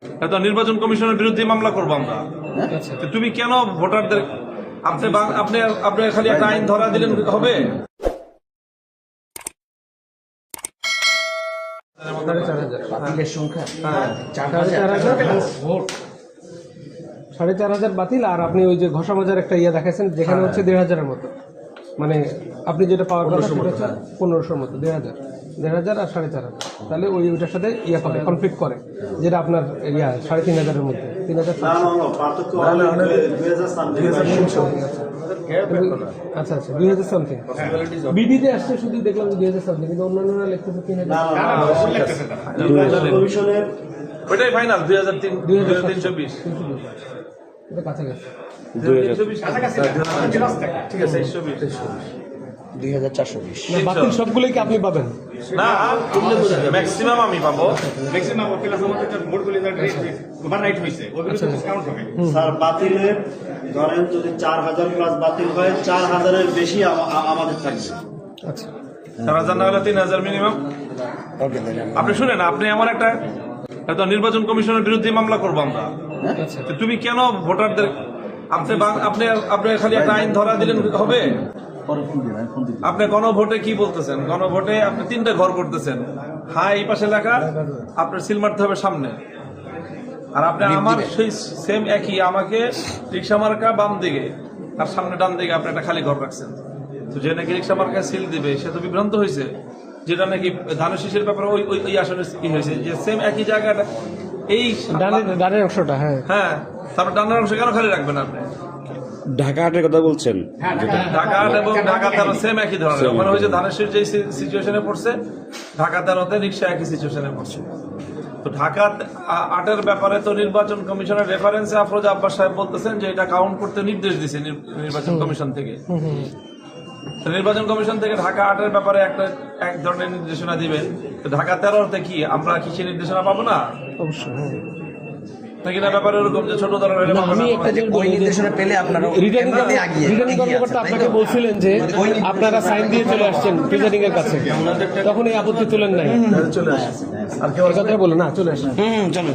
এত নির্বাচন কমিশনের বিরুদ্ধে মামলা করবো আমরা। তুমি কেন ভোটারদের আপনি আপনি আপনি খালি একটা আইন ধরা দিলেন হবে? সাড়ে 4,000 বাতিল। আর আপনি ওই যে ঘষা মজার একটা ইয়ে দেখাচ্ছেন যেখানে হচ্ছে 1,500-এর মতো, মানে আপনি যেটা পাওয়ার কথা সেটা হচ্ছে 1,500-র মতো, 1,500 আর 4,500, তাহলে ওইটার সাথে ইয়ে করে কনফ্লিক্ট করে, যেটা আপনার ইয়া 3,500-এর মধ্যে 3,000। আচ্ছা আচ্ছা 2,000 সামথিং বিডিতে আসছে, শুধু দেখলাম 2,000 সামথিং, কিন্তু অন্যান্যরা লিখতেছে 3,000। ওইটাই ফাইনাল 2,320 এটা কাছাকাছি। ঠিক আছে 2,420 বাতিল সবগুলোই কি আপনি পাবেন? না, ম্যাক্সিমাম আমি পাবো। স্যার বাতিলের ধরেন যদি 4,000 প্লাস বাতিল হয়, 4,000-এর বেশি আমাদের থাকবে। আচ্ছা 4,000 না হলে 3,000 মিনিমাম। আপনি শুনেন, আপনি আমার একটা এত নির্বাচন কমিশনের বিরুদ্ধে মামলা করবো আমরা। তুমি কেন ভোটারদের আপনি আপনি খালি একটা আইন ধরা দিলেন হবে? আপনি গণভোটে কি বলতেছেন? গণভোটে আপনি 3টে ঘর করতেছেন, হ্যাঁ এই পাশে লেখা, আপনার সিল মারতে হবে সামনে। আর আপনি আমার সেই সেম একই, আমাকে রিক্সা মার্কা বাম দিকে আর সামনে ডান দিকে আপনি একটা খালি ঘর রাখছেন। তো যে নাকি রিক্সা মার্কা সিল দিবে সে তো বিভ্রান্ত হয়েছে, যেটা নাকি ধানের শীষের ব্যাপারে ওই আসলে কি হয়েছে যে সেম একই জায়গাটা এই ডানের অংশটা। হ্যাঁ হ্যাঁ, তারপর ডানের অংশ কেন খালি রাখবেন আপনি? ঢাকা হাটের কথা বলছেন? ঢাকা হাট এবং ঢাকা তেরো সেম একই ধরনের, মানে হয়েছে ধানের শীষ যে সিচুয়েশনে পড়ছে, ঢাকা তেরোতে রিক্সা একই সিচুয়েশনে পড়ছে। তো ঢাকা আটের ব্যাপারে তো নির্বাচন কমিশনের রেফারেন্সে আফরোজা আব্বাস সাহেব বলতেছেন যে এটা কাউন্ট করতে নির্দেশ দিয়েছে নির্বাচন কমিশন থেকে। তো নির্বাচন কমিশন থেকে ঢাকা আটের ব্যাপারে এক ধরনের নির্দেশনা দিবেন, তো ঢাকা তেরোতে কি আমরা কি সেই নির্দেশনা পাবো না? অবশ্যই। নাকি না ব্যাপারে ওরকম যে ছোট ধরনের আমি একটা জিনিস ওই নির্দেশনা পেলে আপনারা রিটার্নিং কর্মকর্তা আপনাকে বলছিলেন যে আপনারা সাইন দিয়ে চলে আসছেন প্রিজাইডিং এর কাছে, তখন এই আপত্তি তোলেন নাই? চলে আসেন আর কেউ কথা বলো না, চলে আসেন। চলো।